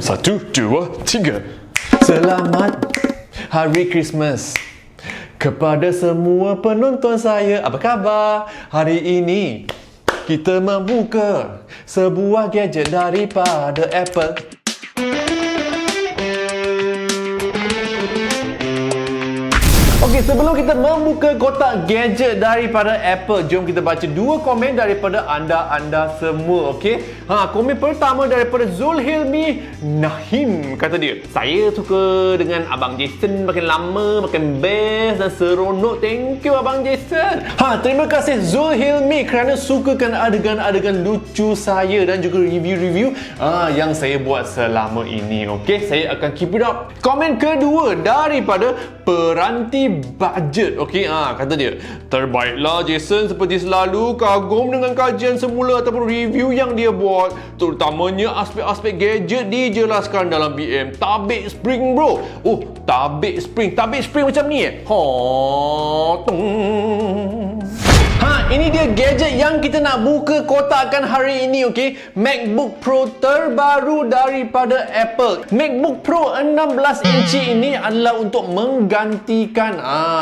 Satu, dua, tiga. Selamat Hari Christmas kepada semua penonton saya. Apa khabar? Hari ini kita membuka sebuah gadget daripada Apple. Okey, sebelum kita membuka kotak gadget daripada Apple, jom kita baca dua komen daripada anda semua, okey? Komen pertama daripada Zulhilmi Nahim, kata dia, saya suka dengan Abang Jason, makin lama makin best dan seronok. Thank you Abang Jason. Terima kasih Zulhilmi kerana sukakan adegan-adegan lucu saya dan juga review-review yang saya buat selama ini, okey? Saya akan keep it up. Komen kedua daripada Peranti Budget, okey, kata dia, terbaiklah Jason, seperti selalu kagum dengan kajian semula ataupun review yang dia buat, terutamanya aspek-aspek gadget dijelaskan dalam BM. Tabik spring bro. Oh, tabik spring macam ni ini dia gadget yang kita nak buka kotakkan hari ini, okey? MacBook Pro terbaru daripada Apple. MacBook Pro 16 inci ini adalah untuk menggantikan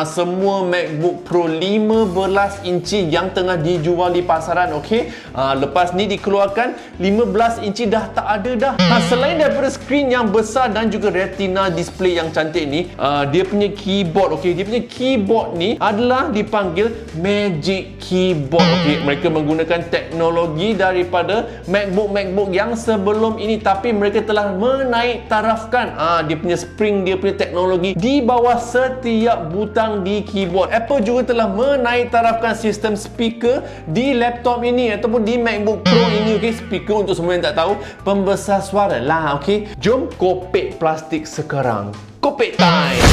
semua MacBook Pro 15 inci yang tengah dijual di pasaran, okey? Lepas ni dikeluarkan 15 inci dah tak ada dah. Selain daripada skrin yang besar dan juga retina display yang cantik ni, dia punya keyboard, okey? Dia punya keyboard ni adalah dipanggil Magic Keyboard, okey. Mereka menggunakan teknologi daripada MacBook yang sebelum ini, tapi mereka telah menaik tarafkan dia punya spring, dia punya teknologi di bawah setiap butang di keyboard. Apple juga telah menaik tarafkan sistem speaker di laptop ini ataupun di MacBook Pro ini, okey. Speaker, untuk semua yang tak tahu, pembesar suara lah, okey. Jom kopek plastik sekarang. Kopek time.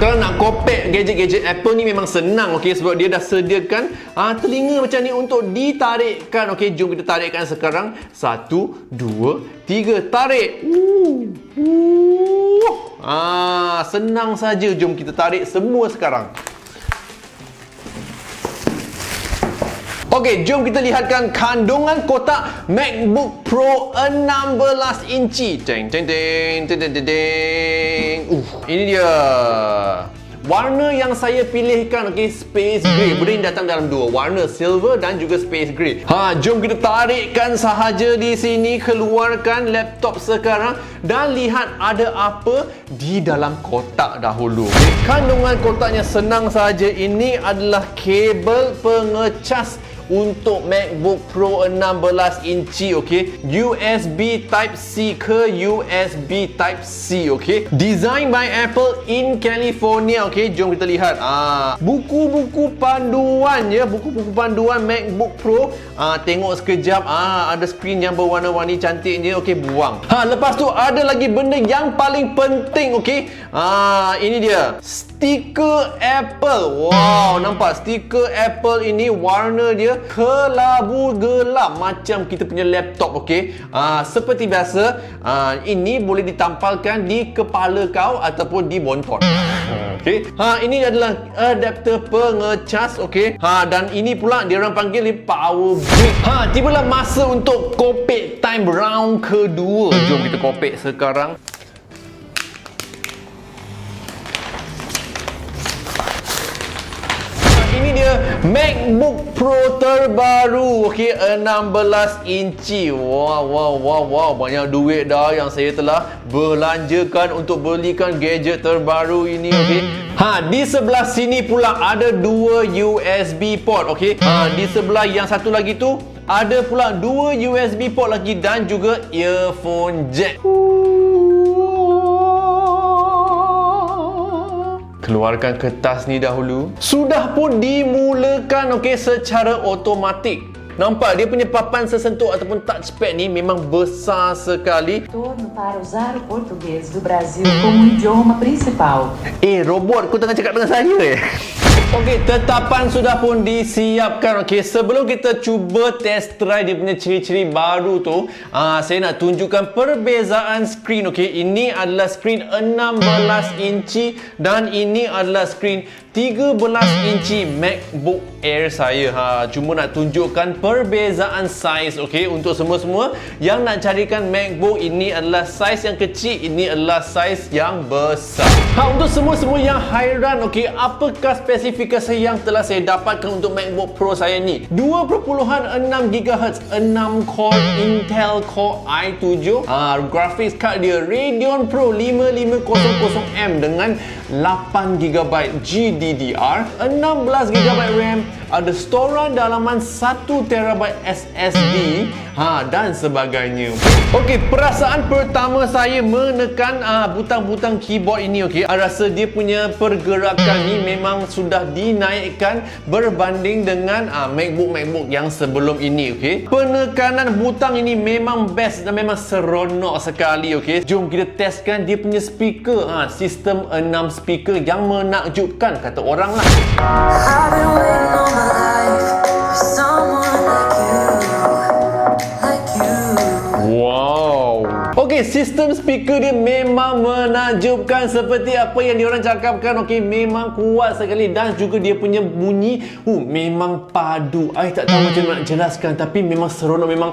Kalau nak kopek gadget-gadget Apple ni memang senang, okey, sebab dia dah sediakan telinga macam ni untuk ditarikkan, okey. Jom kita tarikkan sekarang. 1, 2, 3, tarik. Senang saja. Jom kita tarik semua sekarang. Okey, jom kita lihatkan kandungan kotak MacBook Pro 16 inci. Ini dia. Warna yang saya pilihkan, okey, space grey. Benda ini datang dalam dua warna, silver dan juga space grey. Jom kita tarikkan sahaja di sini, keluarkan laptop sekarang dan lihat ada apa di dalam kotak dahulu. Kandungan kotaknya senang saja. Ini adalah kabel pengecas untuk MacBook Pro 16 inci, okey. USB Type-C ke USB Type-C, okey. Design by Apple in California, okey. Jom kita lihat. Buku-buku panduan ya, buku-buku panduan MacBook Pro. Tengok sekejap. Ada skrin yang berwarna-warni cantiknya, okey, buang. Lepas tu ada lagi benda yang paling penting, okey. Ini dia. Stiker Apple. Wow, nampak stiker Apple ini, warna dia kelabu gelap macam kita punya laptop, okey. Seperti biasa, ini boleh ditampalkan di kepala kau ataupun di bontot. Okey. Ini adalah adapter pengecas, okey. Dan ini pula dia orang panggil power brick. Tibalah masa untuk kopek time round kedua. Jom kita kopek sekarang. Ini dia MacBook Pro terbaru, okey, 16 inci. Wow, banyak duit dah yang saya telah belanjakan untuk belikan gadget terbaru ini, okey. Di sebelah sini pula ada dua USB port, okey. Di sebelah yang satu lagi tu ada pula dua USB port lagi dan juga earphone jack. Keluarkan kertas ni dahulu. Sudah pun dimulakan, okey, secara automatik. Nampak dia punya papan sesentuh ataupun touchpad ni memang besar sekali. Torno para usar o português do Brasil como idioma principal. Robot, kau tengah cakap dengan saya Okey, tetapan sudah pun disiapkan. Okey, sebelum kita cuba test try dia punya ciri-ciri baru tu, saya nak tunjukkan perbezaan skrin. Okey, ini adalah skrin 16 inci dan ini adalah skrin 13 inci MacBook Air saya. Cuma nak tunjukkan perbezaan saiz. Okey, untuk semua-semua yang nak carikan MacBook, ini adalah saiz yang kecil, ini adalah saiz yang besar. Untuk semua-semua yang hairan, okey, apakah spesifikasi yang telah saya dapatkan untuk MacBook Pro saya ni? 2.6 GHz, 6 core Intel Core i7, graphics card dia Radeon Pro 5500M dengan 8 GB GDDR, 16 GB RAM, ada storan dalaman 1 TB SSD, dan sebagainya. Okey, perasaan pertama saya menekan butang-butang keyboard ini, okey, rasa dia punya pergerakan ni memang sudah dinaikkan berbanding dengan MacBook yang sebelum ini, okey. Penekanan butang ini memang best dan memang seronok sekali, okey. Jom kita testkan dia punya speaker, sistem 6 speaker yang menakjubkan kata orang lah. Wow. Okey, sistem speaker dia memang menakjubkan seperti apa yang diorang cakapkan. Okey, memang kuat sekali dan juga dia punya bunyi memang padu. I tak tahu macam nak jelaskan, tapi memang seronok, memang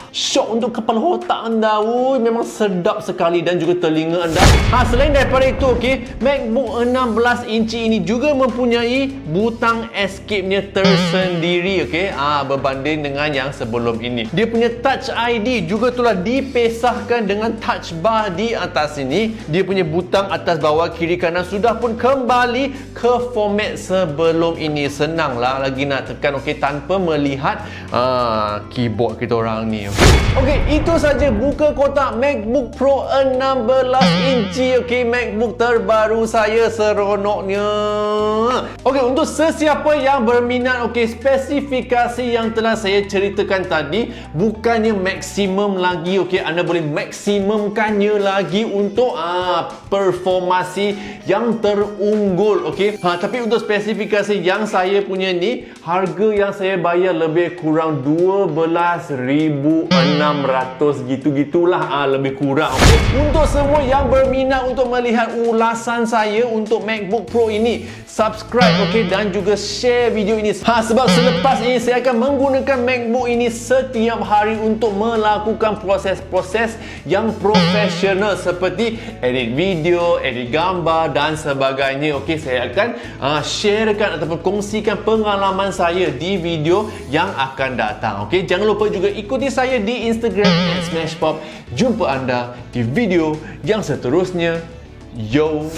syok untuk kepala otak anda. Memang sedap sekali dan juga telinga anda. Selain daripada itu, okey, MacBook 16 inci ini juga mempunyai butang escape-nya tersendiri, okey, berbanding dengan yang sebelum ini. Dia punya Touch ID juga telah dipisahkan dengan touch bar di atas ini. Dia punya butang atas bawah kiri kanan sudah pun kembali ke format sebelum ini. Senanglah lagi nak tekan, okey, tanpa melihat keyboard kita orang ni. Okey, itu saja buka kotak MacBook Pro 16 inci, okey, MacBook terbaru saya, seronoknya. Okey, untuk sesiapa yang berminat, okey, spesifikasi yang telah saya ceritakan tadi bukannya maksimum lagi, okey, anda boleh maksimumkannya lagi untuk performasi yang terunggul, okey. Tapi untuk spesifikasi yang saya punya ni, harga yang saya bayar lebih kurang 12,600 gitu-gitulah, lebih kurang, okey. Untuk semua yang berminat untuk melihat ulasan saya untuk MacBook Pro ini, subscribe, okey, dan juga share video ini. Sebab selepas ini saya akan menggunakan MacBook ini setiap hari untuk melakukan proses-proses yang profesional seperti edit video, edit gambar dan sebagainya. Okey, saya akan sharekan ataupun kongsikan pengalaman saya di video yang akan datang. Okey, jangan lupa juga ikuti saya di Instagram @smashpop. Jumpa anda di video yang seterusnya. Yo.